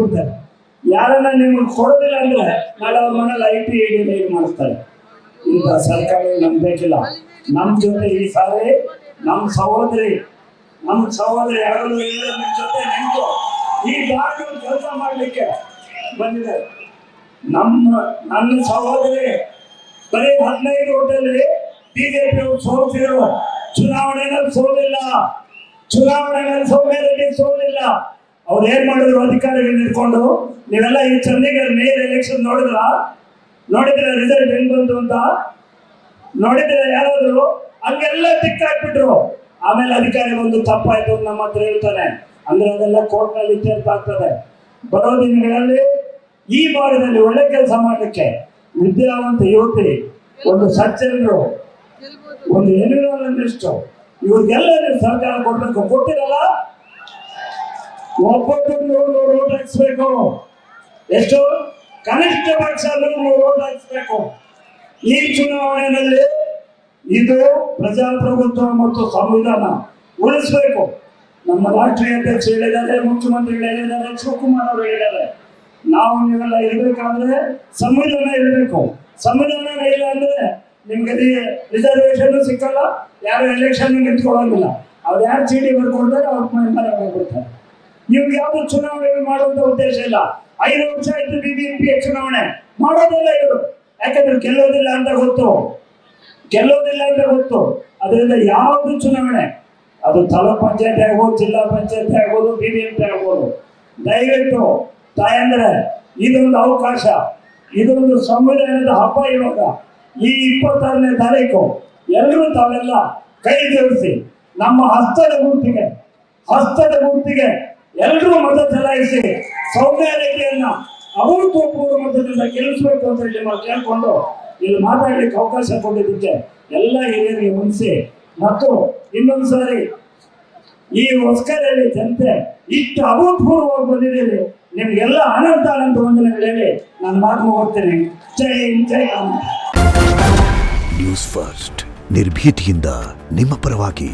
ಹಾಕ್ಬಿಡ್ತಾರೆ. ಯಾರನ್ನ ನಿಮ್ಗೆ ಕೊಡೋದಿಲ್ಲ ಅಂದ್ರೆ ನಾಳೆ ಅವ್ರ ಮನೇಲಿ IT ಮಾಡ್ತಾರೆ. ಇಂಥ ಸರ್ಕಾರ ನಮ್ಗೆ ಬೇಕಿಲ್ಲ. ನಮ್ಮ ಜೊತೆ ಈ ಸಾರಿ ನಮ್ಮ ಸಹೋದರಿ ಯಾರು ನಿಮ್ಮ ಜೊತೆ ನಿಂತು ಈ ಭಾಗದಲ್ಲಿ ಕೆಲಸ ಮಾಡಲಿಕ್ಕೆ ಬಂದಿದೆ. ನನ್ನ ಸಹೋದರಿ ಬರೀ 15 ಓಟಲ್ಲಿ ಬಿಜೆಪಿ ಸೋತಿದ್ರು. ಚುನಾವಣೆಯಲ್ಲಿ ಸೋಮೇರೆಡ್ಡಿ ಸೋಲಿಲ್ಲ. ಅವ್ರು ಏನ್ ಮಾಡಿದ್ರು ಅಧಿಕಾರಿಗಳು ನಿಂತ್ಕೊಂಡು, ನೀವೆಲ್ಲ ಈ ಚಂಡೀಗಢ ಮೇಯರ್ ಎಲೆಕ್ಷನ್ ನೋಡಿದ್ರೆ ರಿಸಲ್ಟ್ ಹೆಂಗ್ ಬಂತು ಅಂತ ನೋಡಿದ್ರೆ ಯಾರಾದ್ರು ಹಂಗೆಲ್ಲ ಟಿಕ್ಕಾಕ್ಬಿಟ್ರು. ಆಮೇಲೆ ಅಧಿಕಾರಿ ಬಂದು ತಪ್ಪಾಯ್ತು ನಮ್ಮ ಹತ್ರ ಹೇಳ್ತಾನೆ. ಅಂದ್ರೆ ಅದೆಲ್ಲ ಕೋರ್ಟ್ ನಲ್ಲಿ ಇತ್ಯರ್ಥ ಆಗ್ತದೆ. ಬರೋ ದಿನಗಳಲ್ಲಿ ಈ ಭಾಗದಲ್ಲಿ ಒಳ್ಳೆ ಕೆಲಸ ಮಾಡಲಿಕ್ಕೆ ವಿದ್ಯಾವಂತ ಯುವತಿ, ಒಂದು ಸಜ್ಜನರು, ಒಂದು ಎನ್ವಿರಾನ್ಮೆಂಟ್ ಇವ್ರಿಗೆಲ್ಲ ಸರ್ಕಾರ ಕೊಡ್ಬೇಕು. ಕೊಟ್ಟಿರಲ್ಲ, ಒಬ್ಬೊಬ್ಬರು 100 ಓಟ್ ಹಾಕ್ಸ್ಬೇಕು. ಎಷ್ಟು? ಕನಿಷ್ಠ ಪಕ್ಷ 100 ಓಟ್ ಹಾಕ್ಸ್ಬೇಕು. ಈ ಚುನಾವಣೆಯಲ್ಲಿ ಇದು ಪ್ರಜಾಪ್ರಭುತ್ವ ಮತ್ತು ಸಂವಿಧಾನ ಉಳಿಸ್ಬೇಕು. ನಮ್ಮ ರಾಷ್ಟ್ರೀಯ ಅಧ್ಯಕ್ಷ ಹೇಳಿದ್ದಾರೆ, ಮುಖ್ಯಮಂತ್ರಿಗಳು ಹೇಳಿದ್ದಾರೆ, ಶಿವಕುಮಾರ್ ಅವರು ಹೇಳಿದ್ದಾರೆ, ನೀವೆಲ್ಲ ಇರಬೇಕಾದ್ರೆ ಸಂವಿಧಾನ ಇರಬೇಕು. ಸಂವಿಧಾನ ಇಲ್ಲ ಅಂದ್ರೆ ನಿಮ್ಗೆ ರಿಸರ್ವೇಶನ್ ಸಿಕ್ಕಲ್ಲ, ಯಾರು ಎಲೆಕ್ಷನ್ ನಿಂತ್ಕೊಳ್ಳೋದಿಲ್ಲ. ಅವ್ರು ಯಾರು ಚೀಟಿ ಬರ್ಕೊಳ್ತಾರೆ ಅವ್ರ ಮನೆ ಹೋಗ್ಬಿಡ್ತಾರೆ. ನಿಮ್ಗೆ ಯಾವ್ದು ಚುನಾವಣೆ ಮಾಡುವಂತ ಉದ್ದೇಶ ಇಲ್ಲ. 5 ವರ್ಷ ಆಯ್ತು BBMP ಚುನಾವಣೆ ಮಾಡೋದಿಲ್ಲ ಇವರು. ಯಾಕಂದ್ರೆ ಗೆಲ್ಲೋದಿಲ್ಲ ಅಂತ ಗೊತ್ತು. ಅದರಿಂದ ಯಾವ್ದು ಚುನಾವಣೆ, ಅದು ತಾಲೂಕ್ ಪಂಚಾಯತಿ ಆಗ್ಬೋದು, ಜಿಲ್ಲಾ ಪಂಚಾಯತಿ ಆಗ್ಬೋದು, BBMP ಆಗ್ಬೋದು, ದಯವಿಟ್ಟು ತಾಯಂದ್ರೆ ಇದೊಂದು ಅವಕಾಶ, ಇದೊಂದು ಸಂವಿಧಾನದ ಹಬ್ಬ. ಇವಾಗ ಈ 26ನೇ ತಾರೀಕು ಎಲ್ಲರೂ ತಾವೆಲ್ಲ ಕೈ ಜೋಡಿಸಿ ನಮ್ಮ ಹಸ್ತದ ಗುರುತಿಗೆ ಎಲ್ಲರೂ ಮತ ಚಲಾಯಿಸಿ ಸೌಮ್ಯತೆಯನ್ನ ಅಭೂತಪೂರ್ವ ಮತದಿಂದ ಗೆಲ್ಲಿಸಬೇಕು ಅಂತ ಹೇಳಿ ಕೇಳ್ಕೊಂಡು ಇಲ್ಲಿ ಮಾತಾಡ್ಲಿಕ್ಕೆ ಅವಕಾಶ ಕೊಟ್ಟಿದ್ದಕ್ಕೆ ಎಲ್ಲ ಹಿರಿಯರಿಗೆ ಮುನ್ಸಿ ಮತ್ತು ಇನ್ನೊಂದ್ಸಾರಿ ಈ ಹೊಸಕರಲ್ಲಿ ಜನತೆ ಇಷ್ಟು ಅಭೂತಪೂರ್ವವಾಗಿ ಬಂದಿದ್ದೀರಿ. ನಿಮ್ಗೆಲ್ಲ ಅನಂತ ವಂದನೆಗಳು ಹೇಳಿ ನಾನು ಮಾತು ಹೋಗ್ತೇನೆ. ಜೈ ರಾಮ. ನ್ಯೂಸ್ ಫಸ್ಟ್ ನಿರ್ಭೀತಿಯಿಂದ ನಿಮ್ಮ ಪರವಾಗಿ.